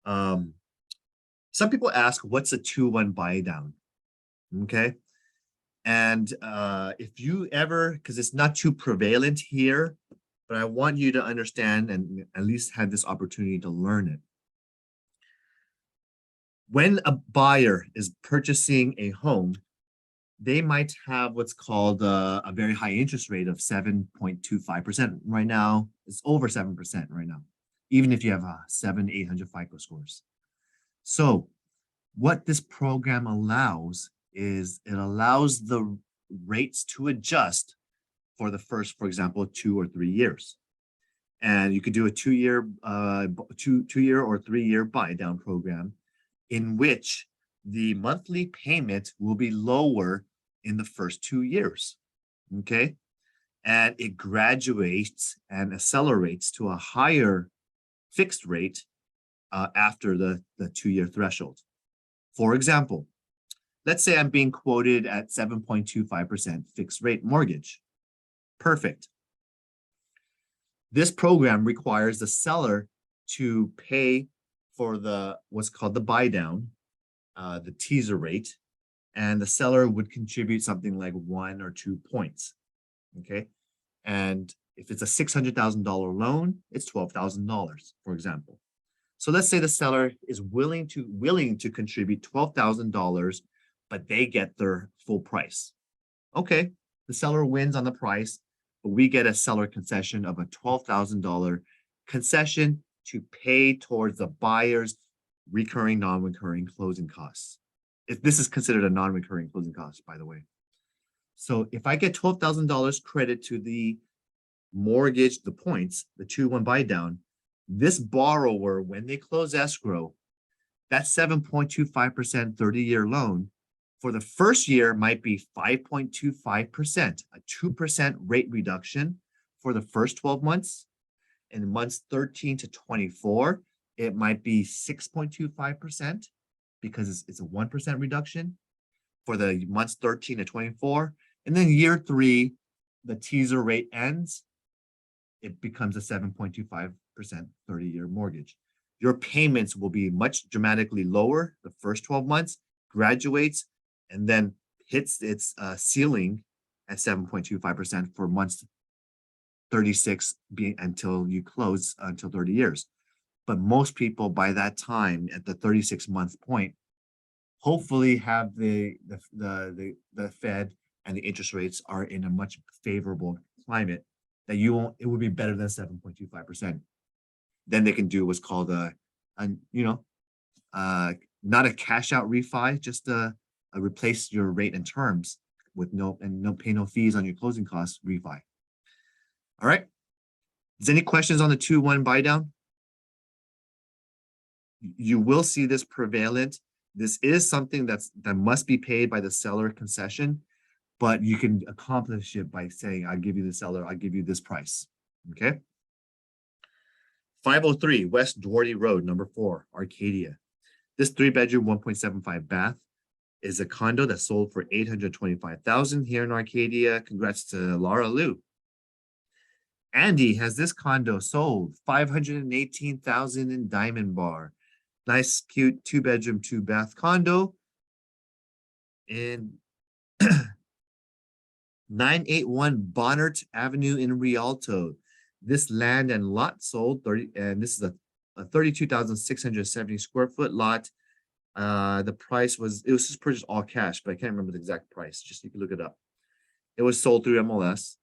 some people ask, what's a 2-1 buy down? Okay. And if you ever, because it's not too prevalent here, but I want you to understand and at least have this opportunity to learn it. When a buyer is purchasing a home, they might have what's called a very high interest rate of 7.25%. Right now, it's over 7% right now, even if you have 700-800 FICO scores. So what this program allows is it allows the rates to adjust for the first, for example, 2 or 3 years. And you could do a 2-year or 3-year buy down program in which the monthly payment will be lower in the first 2 years. Okay. And it graduates and accelerates to a higher fixed rate after the 2-year threshold. For example, let's say I'm being quoted at 7.25% fixed rate mortgage. Perfect. This program requires the seller to pay for what's called the buy down, the teaser rate, and the seller would contribute something like 1 or 2 points. Okay. And if it's a $600,000 loan, it's $12,000, for example. So let's say the seller is willing to contribute $12,000, but they get their full price. Okay, the seller wins on the price, but we get a seller concession of a $12,000 concession to pay towards the buyer's recurring, non-recurring closing costs. If this is considered a non-recurring closing cost, by the way. So if I get $12,000 credit to the mortgage, the points, the 2-1 buy down, this borrower, when they close escrow, that 7.25% 30-year loan for the first year might be 5.25%, a 2% rate reduction for the first 12 months. In months 13 to 24, it might be 6.25% because it's a 1% reduction for the months 13 to 24. And then year 3, the teaser rate ends. It becomes a 7.25% 30-year mortgage. Your payments will be much dramatically lower the first 12 months, graduates, and then hits its ceiling at 7.25% for months 36 until you close until 30 years. But most people by that time at the 36-month point, hopefully have the Fed and the interest rates are in a much favorable climate that it would be better than 7.25%. Then they can do what's called not a cash out refi, just a replace your rate and terms with no pay no fees on your closing costs refi. All right. Is any questions on the 2-1 buy down? You will see this prevalent. This is something that must be paid by the seller concession, but you can accomplish it by saying, I'll give you the seller, I'll give you this price. Okay. 503 West Doherty Road, number 4, Arcadia. This 3-bedroom, 1.75 bath is a condo that sold for $825,000 here in Arcadia. Congrats to Laura Liu. Andy has this condo sold $518,000 in Diamond Bar. Nice, cute 2-bedroom, 2-bath condo in 981 Bonnert Avenue in Rialto. This land and lot sold and this is a 32,670 square foot lot. The price was just purchased all cash, but I can't remember the exact price. Just you can look it up. It was sold through MLS.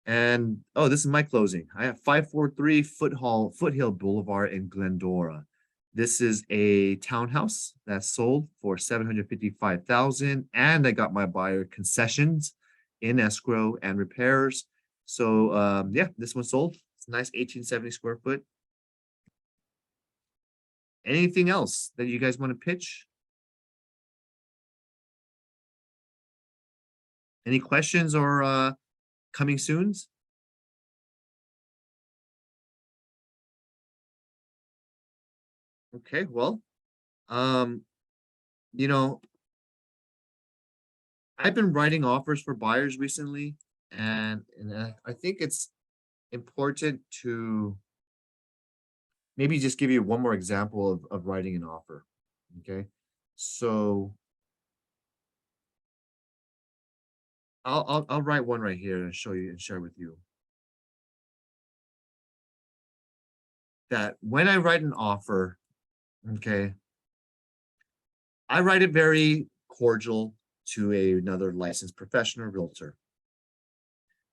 And oh, this is my closing. I have 543 Foothill Boulevard in Glendora. This is a townhouse that sold for $755,000, and I got my buyer concessions in escrow and repairs. So yeah, this one sold. It's a nice 1870 square foot. Anything else that you guys want to pitch? Any questions or coming soons? Okay, well, you know, I've been writing offers for buyers recently, and I think it's important to maybe just give you one more example of writing an offer. Okay, so I'll write one right here and show you and share with you that when I write an offer, okay, I write it very cordial to another licensed professional realtor.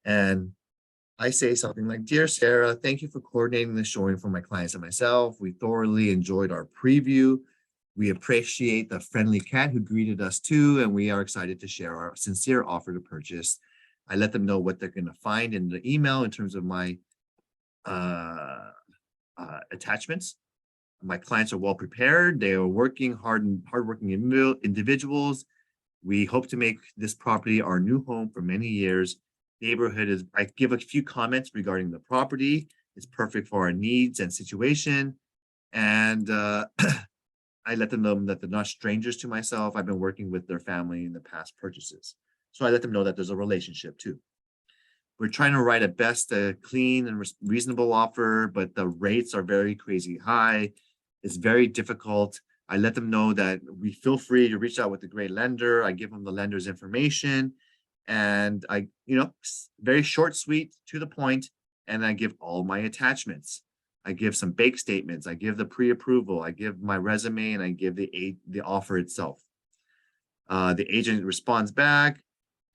And I say something like, "Dear Sarah, thank you for coordinating the showing for my clients and myself. We thoroughly enjoyed our preview. We appreciate the friendly cat who greeted us too, and we are excited to share our sincere offer to purchase." I let them know what they're going to find in the email in terms of my attachments. My clients are well prepared. They are hardworking individuals. We hope to make this property our new home for many years. Neighborhood is, I give a few comments regarding the property. It's perfect for our needs and situation. And I let them know that they're not strangers to myself. I've been working with their family in the past purchases. So I let them know that there's a relationship too. We're trying to write a best, clean and reasonable offer, but the rates are very crazy high. It's very difficult. I let them know that we feel free to reach out with a great lender. I give them the lender's information, and I, very short, sweet, to the point, and I give all my attachments. I give some bank statements. I give the pre-approval. I give my resume, and I give the offer itself. The agent responds back,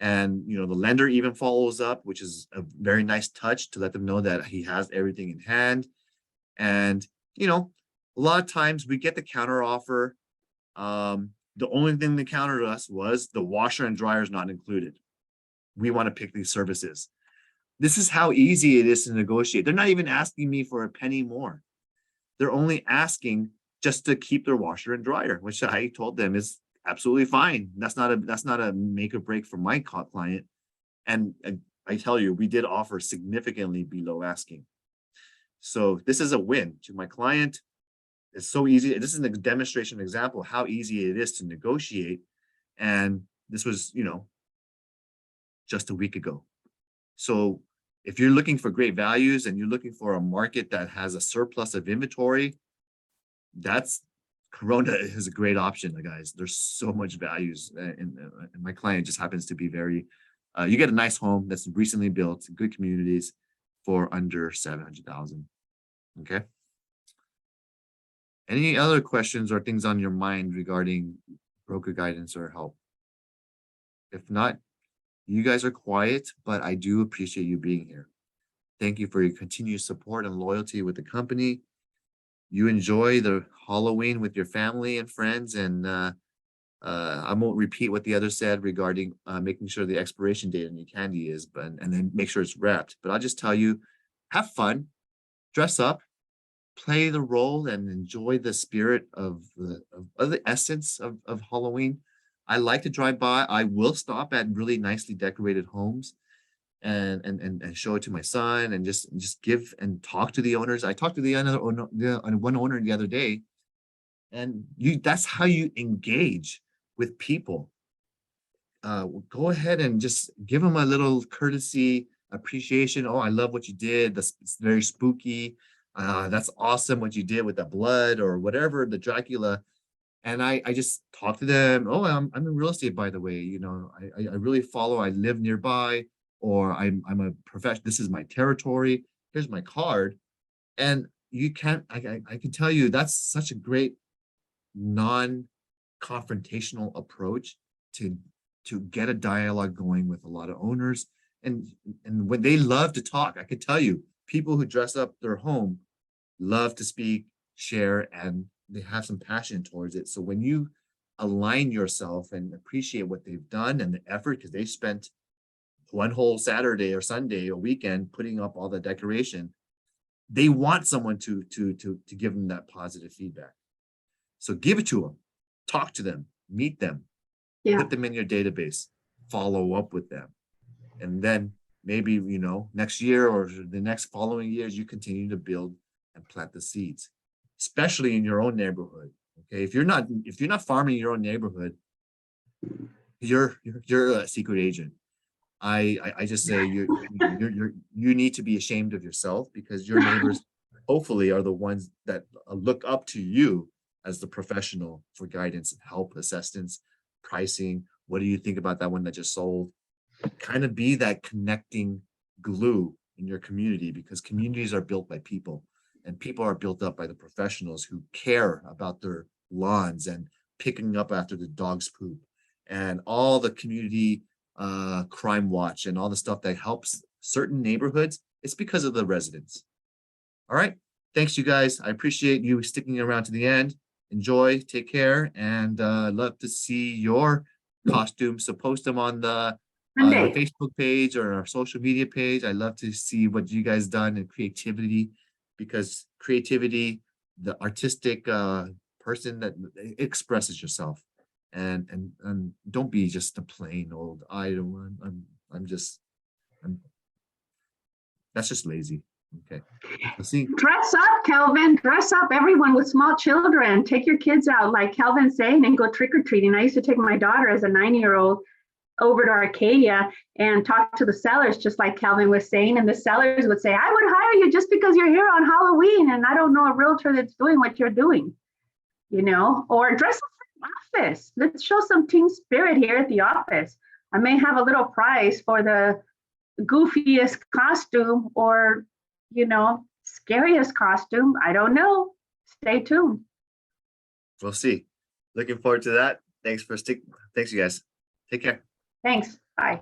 and the lender even follows up, which is a very nice touch to let them know that he has everything in hand. And a lot of times we get the counter offer. The only thing they countered us was the washer and dryer is not included. We want to pick these services. This is how easy it is to negotiate. They're not even asking me for a penny more. They're only asking just to keep their washer and dryer, which I told them is absolutely fine. That's not a make or break for my client. And I tell you, we did offer significantly below asking. So this is a win to my client. It's so easy. This is a demonstration example of how easy it is to negotiate. And this was, just a week ago. So if you're looking for great values and you're looking for a market that has a surplus of inventory, Corona is a great option, guys. There's so much values, and my client just happens to be very. You get a nice home that's recently built, good communities, for under $700,000. Okay. Any other questions or things on your mind regarding broker guidance or help? If not, you guys are quiet, but I do appreciate you being here. Thank you for your continued support and loyalty with the company. You enjoy the Halloween with your family and friends, and I won't repeat what the other said regarding making sure the expiration date on your candy is, but and then make sure it's wrapped. But I'll just tell you, have fun, dress up, play the role, and enjoy the spirit of the essence of Halloween. I like to drive by. I will stop at really nicely decorated homes and show it to my son and just give and talk to the owners. I talked to one owner the other day, and that's how you engage with people. Go ahead and just give them a little courtesy, appreciation. Oh, I love what you did. It's very spooky. That's awesome what you did with the blood or whatever, the Dracula. And I just talk to them. Oh, I'm in real estate, by the way. You know, I really follow. I live nearby, or I'm a professional. This is my territory. Here's my card, and you can't. I can tell you that's such a great non-confrontational approach to get a dialogue going with a lot of owners. And when they love to talk, I can tell you, people who dress up their home love to speak, share, and they have some passion towards it. So when you align yourself and appreciate what they've done and the effort, because they spent one whole Saturday or Sunday or weekend putting up all the decoration, they want someone to give them that positive feedback. So give it to them, talk to them, meet them, put them in your database, follow up with them. And then maybe, you know, next year or the next following years, you continue to build and plant the seeds, especially in your own neighborhood. Okay, if you're not farming your own neighborhood, you're a secret agent. I just say you need to be ashamed of yourself, because your neighbors hopefully are the ones that look up to you as the professional for guidance and help, assistance, pricing. What do you think about that one that just sold? Kind of be that connecting glue in your community, because communities are built by people, and people are built up by the professionals who care about their lawns and picking up after the dog's poop and all the community crime watch and all the stuff that helps certain neighborhoods. It's because of the residents. All right. Thanks, you guys. I appreciate you sticking around to the end. Enjoy, take care, and love to see your costumes. So post them on the our Facebook page or our social media page. I love to see what you guys done in creativity, because creativity, the artistic person that expresses yourself, and don't be just a plain old that's just lazy. Okay. Let's see. Dress up, Kelvin. Dress up, everyone with small children. Take your kids out, like Kelvin's saying, and go trick-or-treating. I used to take my daughter as a 9-year-old over to Arcadia and talk to the sellers, just like Kelvin was saying. And the sellers would say, I would hire you just because you're here on Halloween and I don't know a realtor that's doing what you're doing, you know, or dress up for the office. Let's show some team spirit here at the office. I may have a little prize for the goofiest costume or, you know, scariest costume. I don't know. Stay tuned. We'll see. Looking forward to that. Thanks, you guys. Take care. Thanks. Bye.